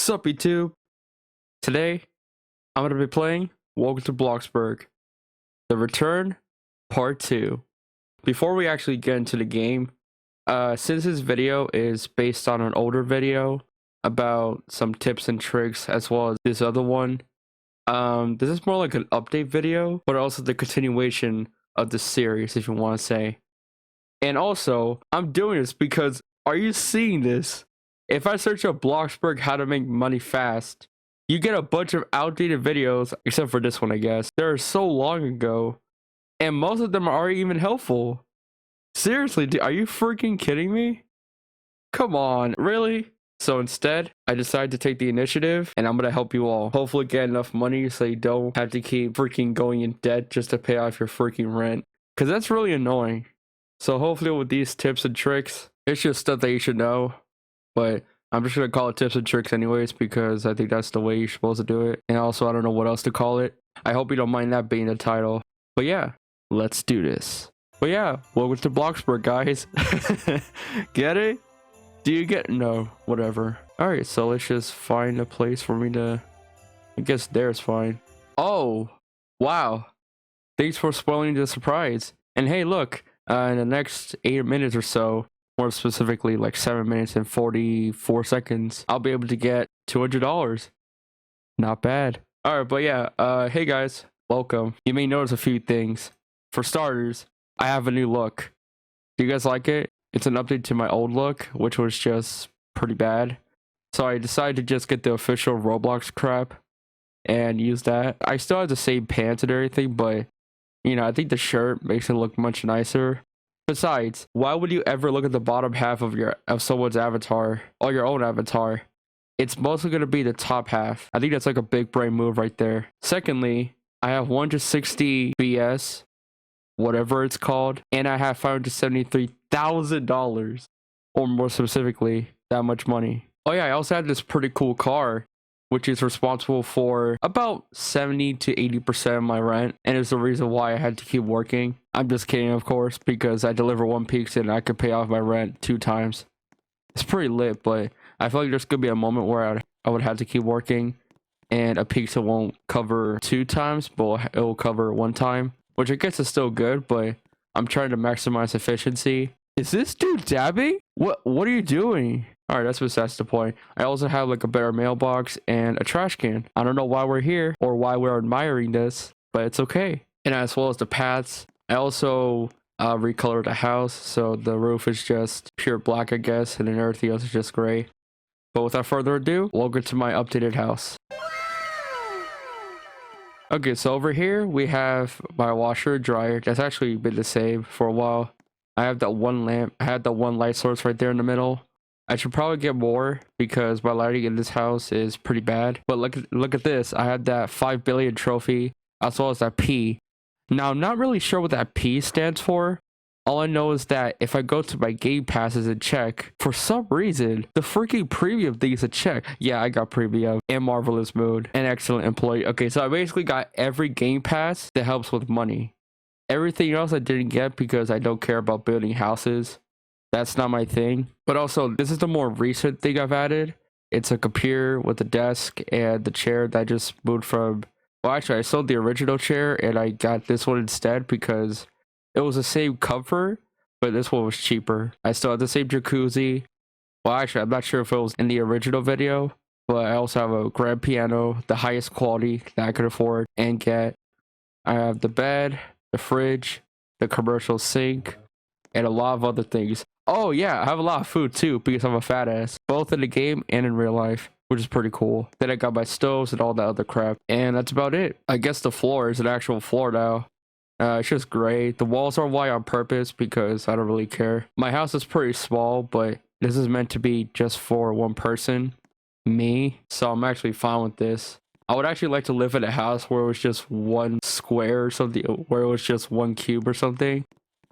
Sup YouTube? Today, I'm going to be playing Welcome to Bloxburg, The Return, Part 2. Before we actually get into the game, since this video is based on an older video about some tips and tricks as well as this other one, this is more like an update video, but also the continuation of the series, if you want to say. And also, I'm doing this because, are you seeing this? If I search up Bloxburg how to make money fast, you get a bunch of outdated videos, except for this one, I guess. They're so long ago, and most of them aren't even helpful. Seriously, dude, are you freaking kidding me? Come on, really? So instead, I decided to take the initiative, and I'm gonna help you all. Hopefully get enough money so you don't have to keep freaking going in debt just to pay off your freaking rent. Because that's really annoying. So hopefully with these tips and tricks, it's just stuff that you should know. But I'm just gonna call it tips and tricks anyways, because I think that's the way you're supposed to do it. And also, I don't know what else to call it. I hope you don't mind that being the title. But yeah, let's do this. But yeah, welcome to Bloxburg, guys. Get it? Do you get? No, whatever. Alright, so let's just find a place for me to... I guess there's fine. Oh, wow. Thanks for spoiling the surprise. And hey, look, in the next 8 minutes or so, more specifically like 7 minutes and 44 seconds, I'll be able to get $200. Not bad. All right, but yeah, hey guys, welcome. You may notice a few things. For starters, I have a new look. Do you guys like it? It's an update to my old look, which was just pretty bad. So I decided to just get the official ROBLOX crap and use that. I still have the same pants and everything, but you know, I think the shirt makes it look much nicer. Besides, why would you ever look at the bottom half of someone's avatar or your own avatar? It's mostly going to be the top half. I think that's like a big brain move right there. Secondly, I have 160 BS, whatever it's called, and I have $573,000, or more specifically, that much money. Oh yeah, I also have this pretty cool car, which is responsible for about 70 to 80% of my rent, and is the reason why I had to keep working. I'm just kidding, of course, because I deliver one pizza and I could pay off my rent 2 times. It's pretty lit, but I feel like there's gonna be a moment where I would have to keep working, and a pizza won't cover 2 times, but it will cover 1 time, which I guess is still good, but I'm trying to maximize efficiency. Is this dude dabbing? What are you doing? All right, that's besides the point. I also have like a better mailbox and a trash can. I don't know why we're here or why we're admiring this, but it's okay. And as well as the paths, I also recolored the house, so the roof is just pure black, I guess, and then everything else is just gray. But without further ado, welcome to my updated house. Okay, so over here we have my washer and dryer. That's actually been the same for a while. I have that one lamp. I had that one light source right there in the middle. I should probably get more because my lighting in this house is pretty bad. But look at this. I had that 5 billion trophy as well as that P. Now, I'm not really sure what that P stands for. All I know is that if I go to my game passes and check, for some reason, the freaking premium thing is a check. Yeah, I got premium and marvelous mood and excellent employee. Okay, so I basically got every game pass that helps with money. Everything else I didn't get because I don't care about building houses. That's not my thing. But also, this is the more recent thing I've added. It's a computer with a desk and the chair that I just moved from. Well, actually, I sold the original chair and I got this one instead because it was the same comfort, but this one was cheaper. I still have the same jacuzzi. Well, actually, I'm not sure if it was in the original video, but I also have a grand piano, the highest quality that I could afford and get. I have the bed, the fridge, the commercial sink, and a lot of other things. Oh yeah, I have a lot of food too because I'm a fat ass, both in the game and in real life, which is pretty cool. Then I got my stoves and all that other crap, and that's about it. I guess the floor is an actual floor now. It's just gray. The walls are white on purpose because I don't really care. My house is pretty small, but this is meant to be just for one person, me, so I'm actually fine with this. I would actually like to live in a house where it was just one square or something, where it was just one cube or something.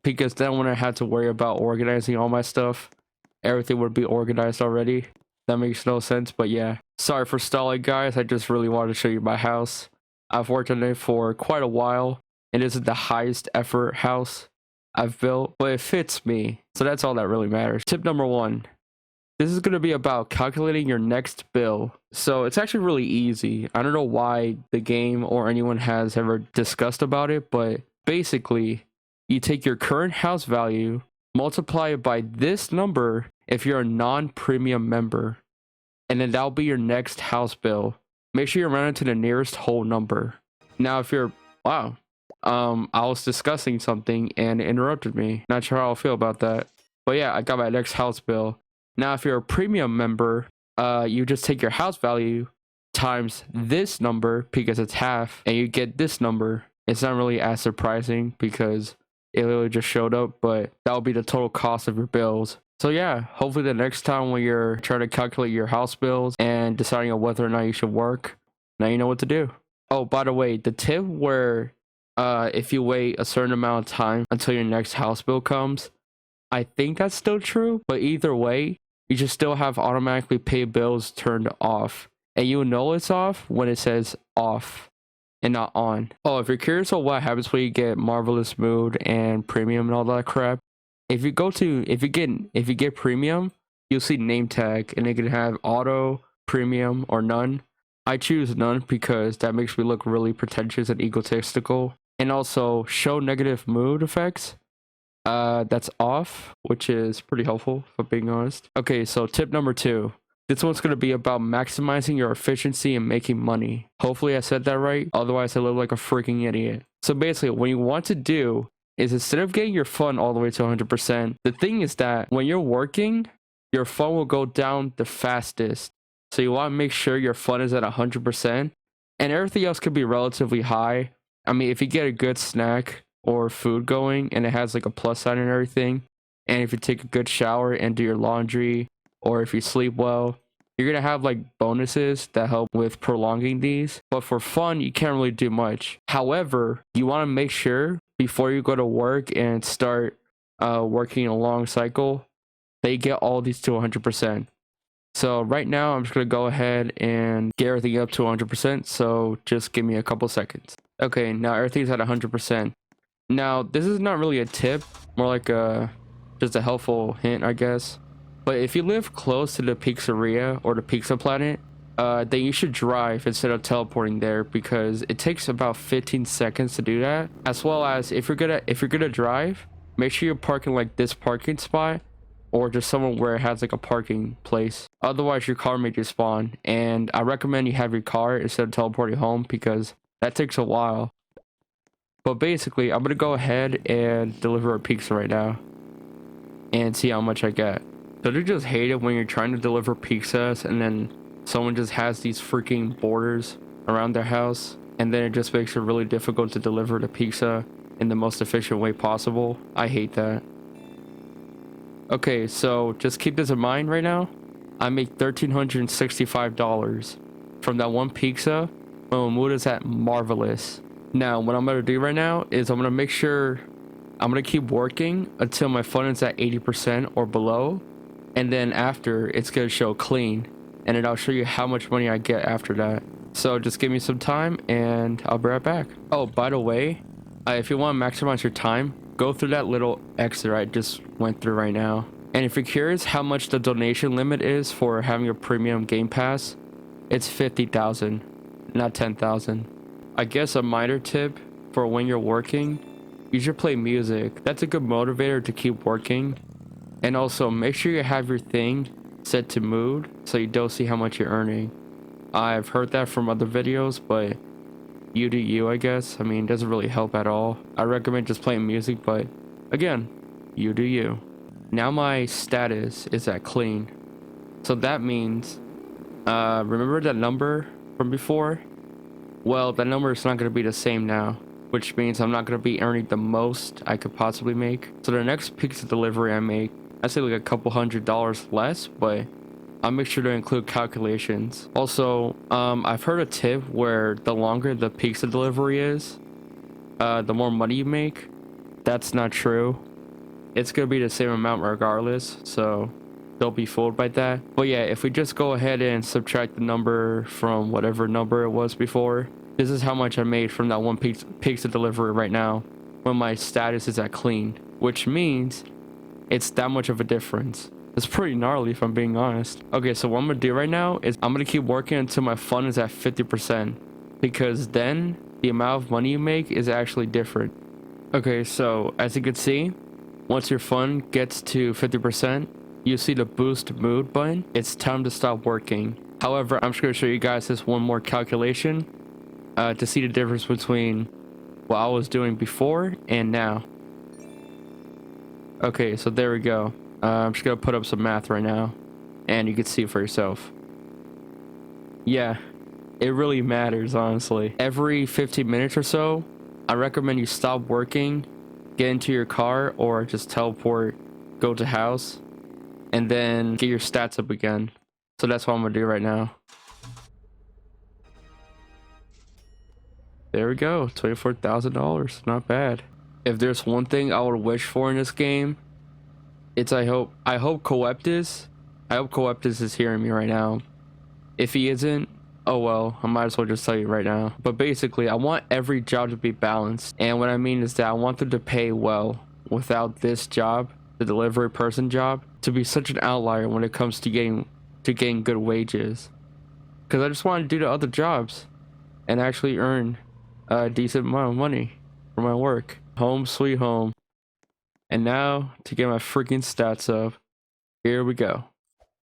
Because then when I had to worry about organizing all my stuff, everything would be organized already. That makes no sense, but yeah. Sorry for stalling, guys. I just really wanted to show you my house. I've worked on it for quite a while. It isn't the highest effort house I've built, but it fits me. So that's all that really matters. Tip number 1. this is going to be about calculating your next bill. So it's actually really easy. I don't know why the game or anyone has ever discussed about it, but basically you take your current house value, multiply it by this number if you're a non-premium member, and then that'll be your next house bill. Make sure you round it to the nearest whole number. Now, if you're, wow, I was discussing something and it interrupted me. Not sure how I feel about that. But yeah, I got my next house bill. Now, if you're a premium member, you just take your house value times this number because it's half, and you get this number. It's not really as surprising because it literally just showed up, but that'll be the total cost of your bills. So yeah, hopefully the next time when you're trying to calculate your house bills and deciding on whether or not you should work, now you know what to do. Oh, by the way, the tip where if you wait a certain amount of time until your next house bill comes, I think that's still true, but either way, you should still have automatically pay bills turned off. And you'll know it's off when it says off and not on. Oh, if you're curious on what happens when you get Marvelous Mood and Premium and all that crap, if you get Premium, you'll see name tag and it can have auto, premium, or none. I choose none because that makes me look really pretentious and egotistical. And also show negative mood effects. That's off, which is pretty helpful if I'm being honest. Okay, so tip number 2. This one's going to be about maximizing your efficiency and making money. Hopefully I said that right, otherwise I look like a freaking idiot. So basically what you want to do is instead of getting your fun all the way to 100%, the thing is that when you're working, your fun will go down the fastest. So you want to make sure your fun is at 100% and everything else could be relatively high. I mean, if you get a good snack or food going and it has like a plus sign and everything, and if you take a good shower and do your laundry, or if you sleep well, you're gonna have like bonuses that help with prolonging these. But for fun, you can't really do much. However, you want to make sure before you go to work and start working a long cycle, they get all these to 100%. So right now I'm just gonna go ahead and get everything up to 100%. So just give me a couple seconds. Okay, now everything's at 100%. Now this is not really a tip, more like just a helpful hint, I guess. But if you live close to the pizzeria or the pizza planet, then you should drive instead of teleporting there because it takes about 15 seconds to do that. As well as if you're gonna drive, make sure you're parking like this parking spot or just somewhere where it has like a parking place. Otherwise your car may just spawn, and I recommend you have your car instead of teleporting home because that takes a while. But basically I'm gonna go ahead and deliver a pizza right now and see how much I get. Don't you just hate it when you're trying to deliver pizzas and then someone just has these freaking borders around their house, and then it just makes it really difficult to deliver the pizza in the most efficient way possible? I hate that. Okay, so just keep this in mind right now. I make $1,365 from that one pizza when my mood is at marvelous. Now, what I'm gonna do right now is I'm gonna make sure I'm gonna keep working until my fun is at 80% or below. And then after, it's gonna show clean, and then I'll show you how much money I get after that. So just give me some time and I'll be right back. Oh, by the way, if you want to maximize your time, go through that little exit I just went through right now. And if you're curious how much the donation limit is for having a premium game pass, it's 50,000, not 10,000. I guess a minor tip for when you're working, you should play music. That's a good motivator to keep working. And also make sure you have your thing set to mood so you don't see how much you're earning. I've heard that from other videos, but you do you, I guess. I mean, it doesn't really help at all. I recommend just playing music, but again, you do you. Now my status is at clean. So that means, remember that number from before? Well, that number is not going to be the same now, which means I'm not going to be earning the most I could possibly make. So the next pizza delivery I make, I say like a couple $100 less, but I'll make sure to include calculations. Also, I've heard a tip where the longer the pizza delivery is, the more money you make. That's not true. It's gonna be the same amount regardless, so don't be fooled by that. But yeah, if we just go ahead and subtract the number from whatever number it was before, this is how much I made from that one pizza delivery right now when my status is at clean, which means it's that much of a difference. It's pretty gnarly if I'm being honest. Okay, so what I'm gonna do right now is I'm gonna keep working until my fun is at 50%, because then the amount of money you make is actually different. Okay, so as you can see, once your fun gets to 50%, you see the boost mood button. It's time to stop working. However, I'm just gonna show you guys this one more calculation to see the difference between what I was doing before and now. Okay, so there we go. I'm just gonna put up some math right now, and you can see for yourself. Yeah, it really matters, honestly. Every 15 minutes or so, I recommend you stop working, get into your car, or just teleport, go to house, and then get your stats up again. So that's what I'm gonna do right now. There we go, $24,000, not bad. If there's one thing I would wish for in this game, it's I hope Coeptus is hearing me right now. If he isn't, oh well, I might as well just tell you right now. But basically, I want every job to be balanced, and what I mean is that I want them to pay well without this job, the delivery person job, to be such an outlier when it comes to getting good wages. Because I just want to do the other jobs and actually earn a decent amount of money for my work. Home sweet home. And now to get my freaking stats up, here we go.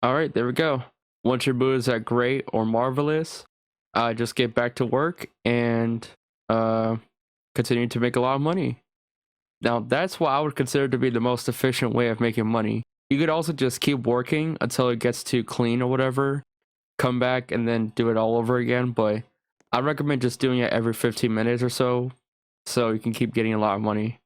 All right, there we go. Once your mood is at great or marvelous, just get back to work and continue to make a lot of money. Now that's what I would consider to be the most efficient way of making money. You could also just keep working until it gets too clean or whatever, come back and then do it all over again. But I recommend just doing it every 15 minutes or so you can keep getting a lot of money.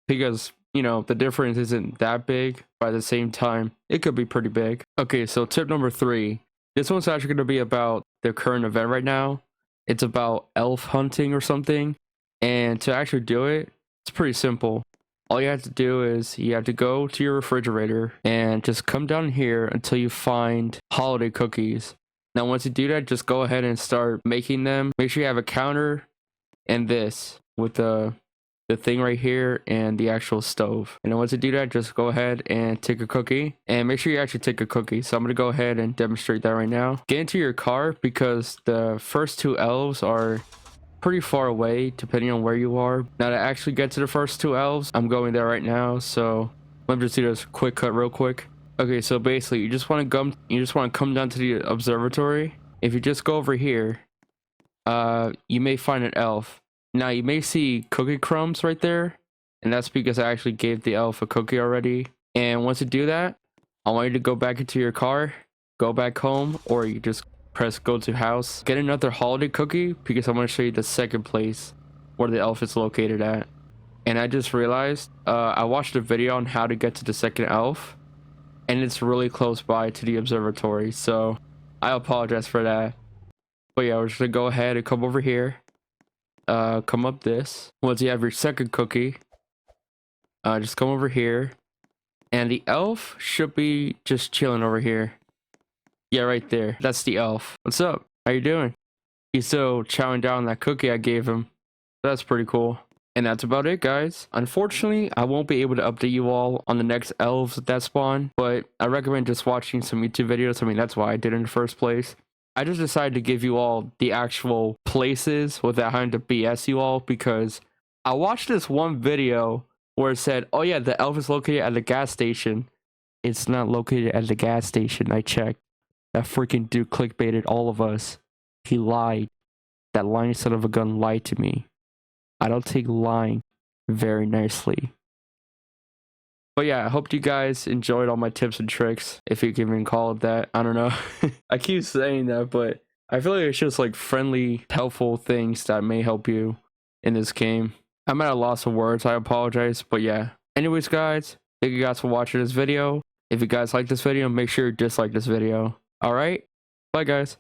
Because, you know, the difference isn't that big, but at the same time, it could be pretty big. Okay, so tip number 3. This one's actually going to be about the current event right now. It's about elf hunting or something. And to actually do it, it's pretty simple. All you have to do is you have to go to your refrigerator and just come down here until you find holiday cookies. Now, once you do that, just go ahead and start making them. Make sure you have a counter and this with the thing right here and the actual stove. And then once you do that, just go ahead and take a cookie and make sure you actually take a cookie. So I'm gonna go ahead and demonstrate that right now. Get into your car because the first 2 elves are pretty far away depending on where you are. Now to actually get to the first 2 elves, I'm going there right now. So let me just do this quick cut real quick. Okay, so basically you just want to come down to the observatory. If you just go over here, you may find an elf. Now you may see cookie crumbs right there, and that's because I actually gave the elf a cookie already. And once you do that, I want you to go back into your car, go back home, or you just press go to house. Get another holiday cookie because I'm going to show you the second place where the elf is located at. And I just realized I watched a video on how to get to the second elf, and it's really close by to the observatory, so I apologize for that. But yeah, we're just gonna go ahead and come over here, come up this. Once you have your second cookie, just come over here, and the elf should be just chilling over here. Yeah, right there. That's the elf. What's up? How you doing? He's still chowing down on that cookie I gave him. That's pretty cool. And that's about it, guys. Unfortunately, I won't be able to update you all on the next elves that spawn, but I recommend just watching some YouTube videos. I mean, that's why I did in the first place. I just decided to give you all the actual places without having to BS you all, because I watched this one video where it said, oh yeah, the elf is located at the gas station. It's not located at the gas station. I checked. That freaking dude clickbaited all of us. He lied. That lying son of a gun lied to me. I don't take lying very nicely. But yeah, I hope you guys enjoyed all my tips and tricks, if you can even call it that. I don't know. I keep saying that, but I feel like it's just like friendly, helpful things that may help you in this game. I'm at a loss of words. I apologize. But yeah. Anyways, guys, thank you guys for watching this video. If you guys like this video, make sure you dislike this video. Alright? Bye, guys.